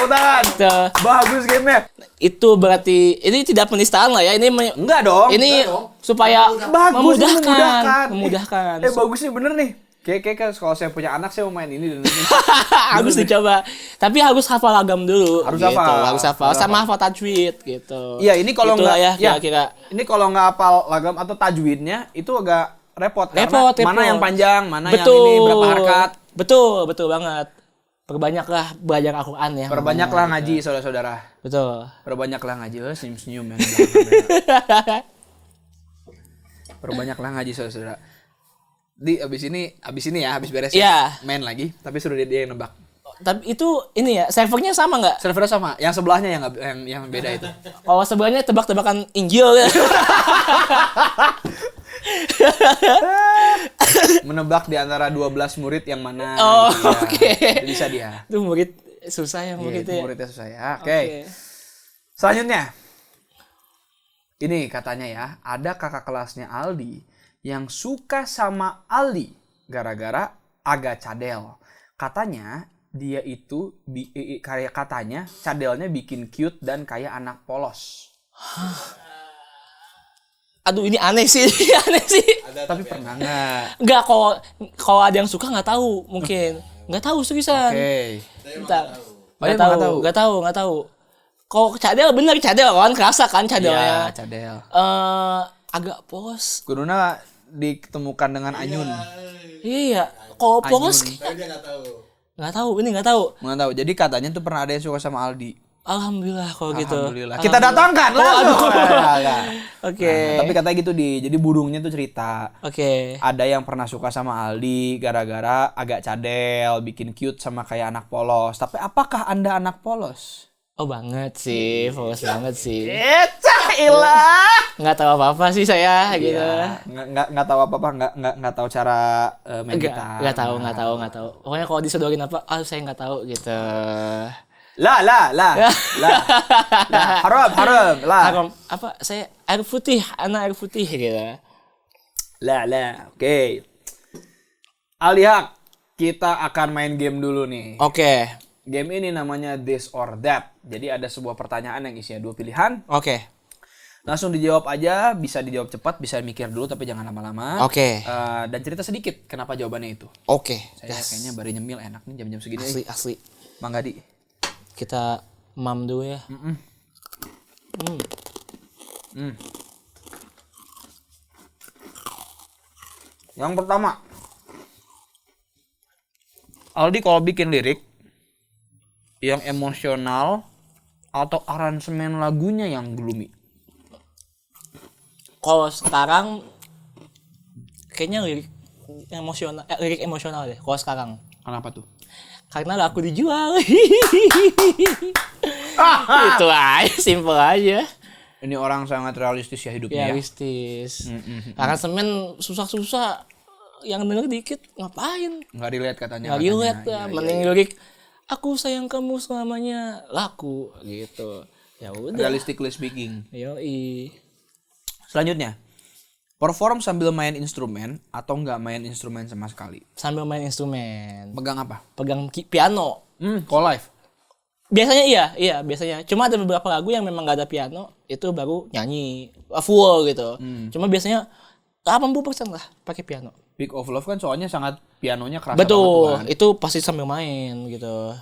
Udahan. Gitu. Bagus game-nya. Itu berarti ini tidak penistaan lah ya. Ini enggak dong. Ini supaya bagus, memudahkan. Bagusnya bener nih. Kayak kalau saya punya anak saya mau main ini dan ini. Harus dicoba. Tapi harus hafal lagam dulu. Harus gitu. hafal. Sama hafal tajwid gitu. Iya, ini kalau enggak ya kira-kira. Ini kalau nggak hafal lagam atau tajwidnya itu agak repot. Mana yang panjang, mana yang ini berapa harkat. Betul banget. Perbanyaklah belajar Al-Quran ya. Perbanyaklah ngaji saudara-saudara. Betul. Perbanyaklah ngaji. Senyum-senyum ya. Perbanyaklah ngaji saudara-saudara. Habis beres main lagi, tapi suruh dia yang nebak. Tapi itu ini ya, servernya sama nggak? Servernya sama, yang sebelahnya yang beda itu. Oh, sebelahnya tebak-tebakan Injil ya. Menebak di antara 12 murid yang mana. Oh, gitu ya. oke. Bisa dia. Itu murid susah ya muridnya. Muridnya susah ya. Oke. Selanjutnya. Ini katanya ya, ada kakak kelasnya Aldi yang suka sama Aldi gara-gara agak cadel. Katanya dia itu katanya cadelnya bikin cute dan kayak anak polos. Aduh, ini aneh sih. Tapi pernah nggak? Enggak, kalau ada yang suka nggak tahu mungkin. Nggak tahu seriusan. Oke. Nggak tahu. Kalau cadel bener cadel kan, kerasa kan cadelnya. Iya, cadel. Agak polos. Guruna ditemukan dengan anyun. Iya, kalau polos Tapi dia nggak tahu. nggak tahu, ini nggak tahu. Nggak tahu. Jadi katanya tuh pernah ada yang suka sama Aldi. Alhamdulillah kalau gitu. Alhamdulillah. Kita datangkan langsung. Oke. Tapi katanya gitu jadi burungnya tuh cerita. Oke. Ada yang pernah suka sama Aldi gara-gara agak cadel, bikin cute sama kayak anak polos. Tapi apakah Anda anak polos? Oh banget sih, polos banget sih. Ilah. Nggak tahu apa-apa sih saya gitu. Nggak tahu apa-apa, nggak tahu cara main gitar. Nggak tahu. Pokoknya kalau disodorin apa, saya nggak tahu gitu. Lah. Haram. Haram apa? Saya air putih, anak air putih gitu. Lah. Oke. Alihak, kita akan main game dulu nih. Oke. Game ini namanya This or That. Jadi ada sebuah pertanyaan yang isinya 2 pilihan. Oke. Langsung dijawab aja, bisa dijawab cepat, bisa mikir dulu tapi jangan lama-lama. Oke. Dan cerita sedikit kenapa jawabannya itu. Oke. Saya kayaknya baru nyemil enak nih jam-jam segini. Asli. Mangga Di. Kita mam dulu ya. Yang pertama, Aldi kalau bikin lirik yang emosional atau aransemen lagunya yang gloomy? Kalau sekarang kayaknya lirik emosional deh. Kalau sekarang. Kenapa tuh? Karena laku dijual. Itu aja, simple aja. Ini orang sangat realistis ya hidupnya. Realistis. Karena semen susah-susah, yang denger dikit ngapain? Nggak relate katanya. Nggak relate ya. Mending lirik aku sayang kamu selamanya laku gitu. Ya udah. Realistically speaking. Yoi. Selanjutnya, perform sambil main instrumen atau nggak main instrumen sama sekali? Sambil main instrumen. Pegang apa? Pegang piano. Call live. Biasanya iya biasanya. Cuma ada beberapa lagu yang memang gak ada piano, itu baru nyanyi full gitu. Cuma biasanya 80% lah pakai piano. Big of Love kan soalnya sangat pianonya kerasa Betul, banget. itu pasti sambil main gitu.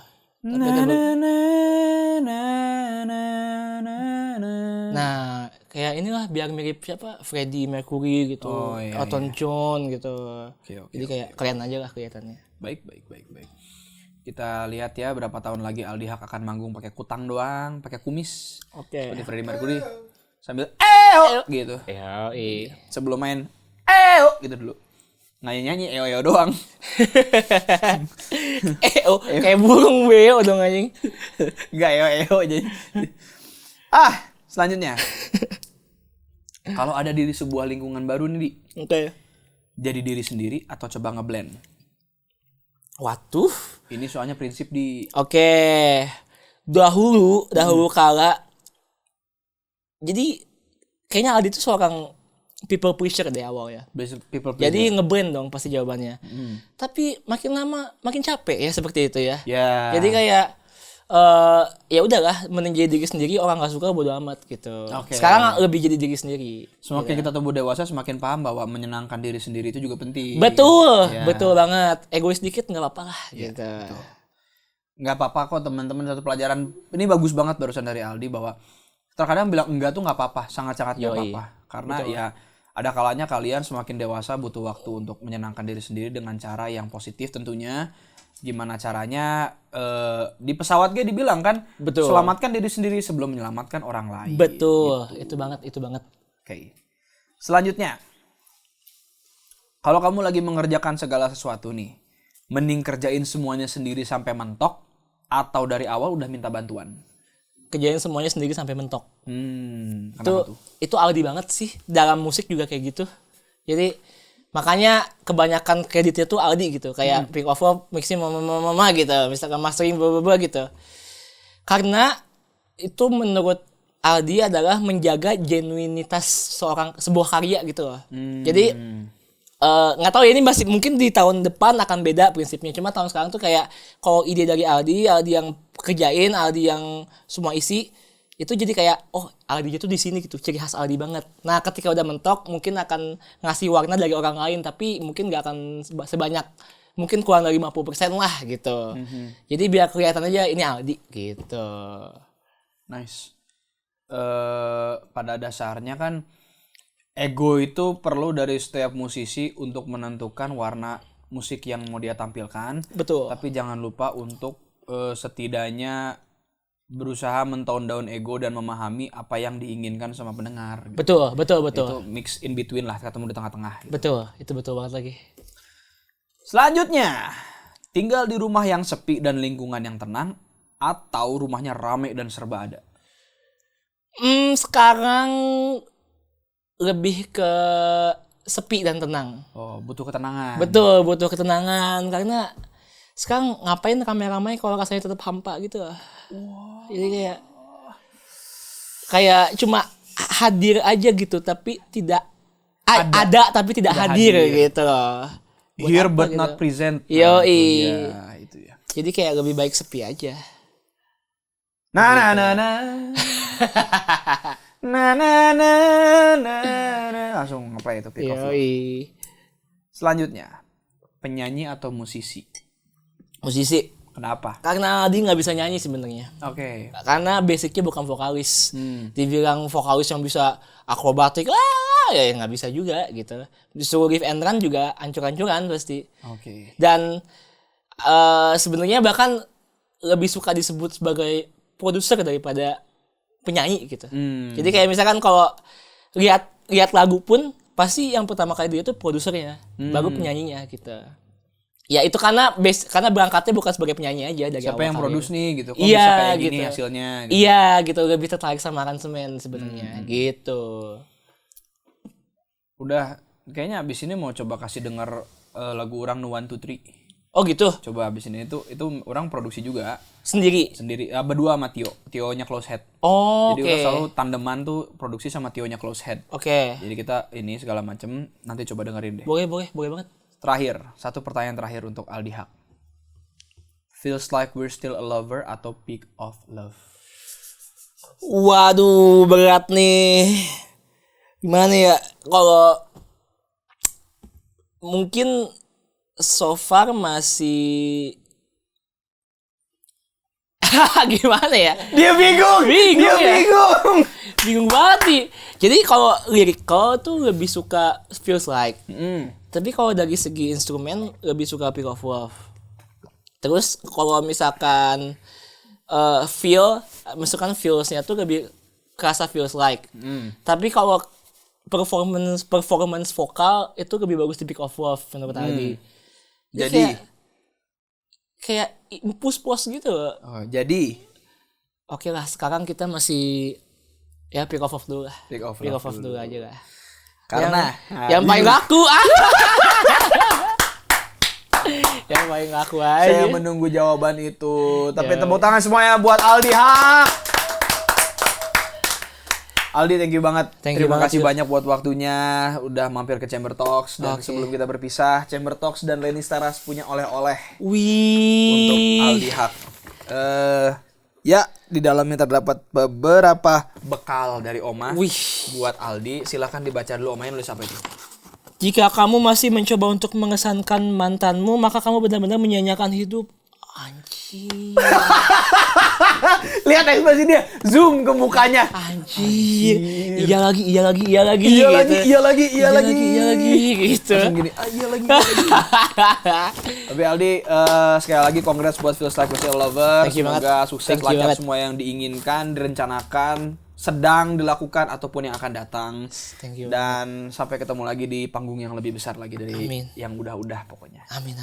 Nah, kayak inilah biar mirip siapa? Freddie Mercury gitu, Elton John gitu. Jadi kayak keren aja lah kelihatannya. Baik. Kita lihat ya berapa tahun lagi Aldi Haq akan manggung pakai kutang doang, pakai kumis. Seperti Freddie Mercury sambil gitu. Sebelum main gitu dulu. Nyanyi eo doang. Kayak burung beo dong anjing. Enggak eo jadi. Selanjutnya. Kalau ada di sebuah lingkungan baru nih, Di. Jadi diri sendiri atau coba ngeblend? Waduh. Ini soalnya prinsip di Dahulu kala. Jadi kayaknya Aldi itu seorang people pleaser deh awal ya. Jadi ngeblend dong pasti jawabannya. Tapi makin lama makin capek ya seperti itu ya. Jadi kayak ya udahlah, mending jadi diri sendiri, orang nggak suka bodo amat gitu. Sekarang lebih jadi diri sendiri. Semakin kita tumbuh dewasa semakin paham bahwa menyenangkan diri sendiri itu juga penting. Betul banget. Egois dikit nggak apa-apa lah gitu. Betul. Nggak apa-apa kok teman-teman, satu pelajaran ini bagus banget barusan dari Aldi bahwa terkadang bilang enggak tuh nggak apa-apa, sangat-sangat nggak apa-apa. Karena ya ada kalanya kalian semakin dewasa butuh waktu untuk menyenangkan diri sendiri dengan cara yang positif tentunya. Gimana caranya di pesawat dia dibilang kan, selamatkan diri sendiri sebelum menyelamatkan orang lain. Betul, gitu. itu banget. Oke. Selanjutnya, kalau kamu lagi mengerjakan segala sesuatu nih, mending kerjain semuanya sendiri sampai mentok atau dari awal udah minta bantuan? Kerjain semuanya sendiri sampai mentok. Kenapa tuh? Itu Aldi banget sih. Dalam musik juga kayak gitu. Jadi makanya kebanyakan kreditnya tuh Aldi gitu. Kayak Pick of Love, mixing mama gitu. Misalkan mastering bla gitu. Karena itu menurut Aldi adalah menjaga genuinitas sebuah karya gitu loh. Jadi nggak tahu ya, ini masih mungkin di tahun depan akan beda prinsipnya. Cuma tahun sekarang tuh kayak kalau ide dari Aldi yang kerjain, Aldi yang semua isi itu jadi kayak Aldi itu di sini gitu, ciri khas Aldi banget. Nah ketika udah mentok mungkin akan ngasih warna dari orang lain, tapi mungkin nggak akan sebanyak, mungkin kurang dari 50% lah gitu. Jadi biar kelihatan aja ini Aldi gitu. Nice. Pada dasarnya kan ego itu perlu dari setiap musisi untuk menentukan warna musik yang mau dia tampilkan. Betul. Tapi jangan lupa untuk setidaknya berusaha men-tone down ego dan memahami apa yang diinginkan sama pendengar. Betul. Itu mix in between lah, ketemu di tengah-tengah. Betul, itu betul banget lagi. Selanjutnya, tinggal di rumah yang sepi dan lingkungan yang tenang atau rumahnya rame dan serba ada. Sekarang lebih ke sepi dan tenang. Oh, butuh ketenangan. Betul, butuh ketenangan karena sekarang ngapain ramai-ramai kalau rasanya tetap hampa gitu. Jadi kayak cuma hadir aja gitu tapi tidak ada tapi tidak hadir gitu loh. Here but gitu? not present. Yoi. Itu ya. Jadi kayak lebih baik sepi aja. Nah. Langsung ngeplay itu pick of love. Yoi. Selanjutnya, penyanyi atau musisi? Musisi. Kenapa? Karena dia nggak bisa nyanyi sebenarnya. Oke. Karena basicnya bukan vokalis. Dibilang vokalis yang bisa akrobatik lah, ya nggak bisa juga gitu. Disuruh riff and run juga ancur-ancuran pasti. Oke. Dan sebenarnya bahkan lebih suka disebut sebagai produser daripada penyanyi gitu. Jadi kayak misalkan kalau lihat lagu pun pasti yang pertama kali dia itu produsernya, baru penyanyinya gitu. Ya itu karena berangkatnya bukan sebagai penyanyi aja dari Siapa awal yang karir. produce nih gitu? Kok Iya, bisa kayak gini gitu. hasilnya? Gitu. Iya gitu, lebih tertarik sama aransemen sebenarnya gitu. Udah, kayaknya abis ini mau coba kasih denger lagu orang No 1 2 3. Oh gitu, Coba abis ini itu orang produksi juga sendiri. berdua sama Tio-nya Close Head. Oh, Jadi oke. udah selalu tandeman tuh produksi sama Tio-nya Close Head. Oke. Jadi kita ini segala macem nanti coba dengerin deh. Boleh banget. Terakhir, satu pertanyaan terakhir untuk Aldi Haq. Feels like we're still a lover atau peak of love? Waduh, berat nih. Gimana ya? Kalau mungkin so far masih gimana ya? Dia bingung. Bingung banget nih. Jadi kalau lyrical tuh lebih suka Feels Like. Tapi kalau dari segi instrumen lebih suka Peak of Love. Terus kalau misalkan misalkan feels-nya tuh lebih kerasa Feels Like. Tapi kalau performance vokal itu lebih bagus di Peak of Love menurut Aldi. Jadi kayak push gitu loh. Oh, jadi Oke lah, sekarang kita masih ya Peak of Love dulu lah. Peak of Peak Love of Love dulu aja lah. karena Yang paling laku yang paling laku aja. saya menunggu jawaban itu. Tapi tepuk tangan semuanya buat Aldi Haq. Aldi, thank you banget. Terima kasih banyak buat waktunya udah mampir ke Chamber Talks. Dan sebelum kita berpisah, Chamber Talks dan Leni Staras punya oleh-oleh untuk Aldi Haq. Ya, di dalamnya terdapat beberapa bekal dari Oma buat Aldi. Silahkan dibaca dulu, Oma, nulis apa itu? Jika kamu masih mencoba untuk mengesankan mantanmu, maka kamu benar-benar menyia-nyiakan hidup. Anjir. Lihat ekspresi dia, zoom ke mukanya. Anjir. Iya lagi gitu. Langsung gini, iya lagi. Tapi Aldi, sekali lagi congrats buat Feels Like We're Still a Lover. Semoga sukses, lancar semua yang diinginkan, direncanakan, sedang dilakukan ataupun yang akan datang. Thank you. Dan sampai ketemu lagi di panggung yang lebih besar lagi dari yang udah pokoknya. Amin.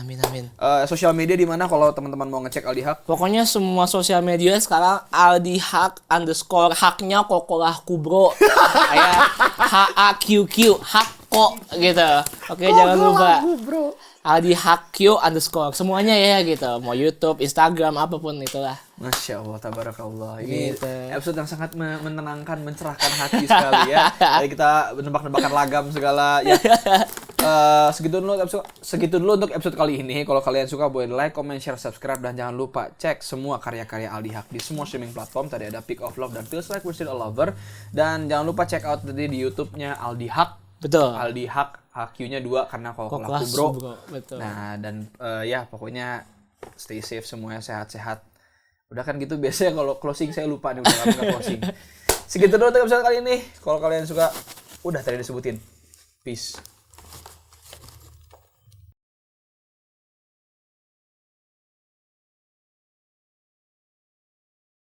Sosial media di mana kalau teman-teman mau ngecek Aldi Haq? Pokoknya semua sosial media sekarang Aldi Haq _ haknya kokolah kubro. Kayak HAQQ Hakko gitu. Oke, jangan lupa. Aldi Haq _ semuanya ya gitu. Mau YouTube, Instagram, apapun itulah. Masya Allah, tabarakallah. Ini Gitu. episode yang sangat menenangkan, mencerahkan hati sekali ya. Jadi kita nebak-nebakan lagam segala ya. Segitu dulu untuk episode kali ini. Kalau kalian suka boleh like, comment, share, subscribe, dan jangan lupa cek semua karya-karya Aldi Haq di semua streaming platform. Tadi ada Peak of Love dan Feels Like We're Still a Lover. Dan jangan lupa check out tadi di YouTube-nya Aldi Haq. Betul. Aldi Haq, HQ-nya 2 karena kalau laku bro. Betul. Nah, dan ya pokoknya stay safe semuanya, sehat-sehat. Udah kan gitu biasanya kalau closing saya lupa nih udah nggak closing. Segitu dulu untuk episode kali ini. Kalau kalian suka, udah tadi disebutin. Peace.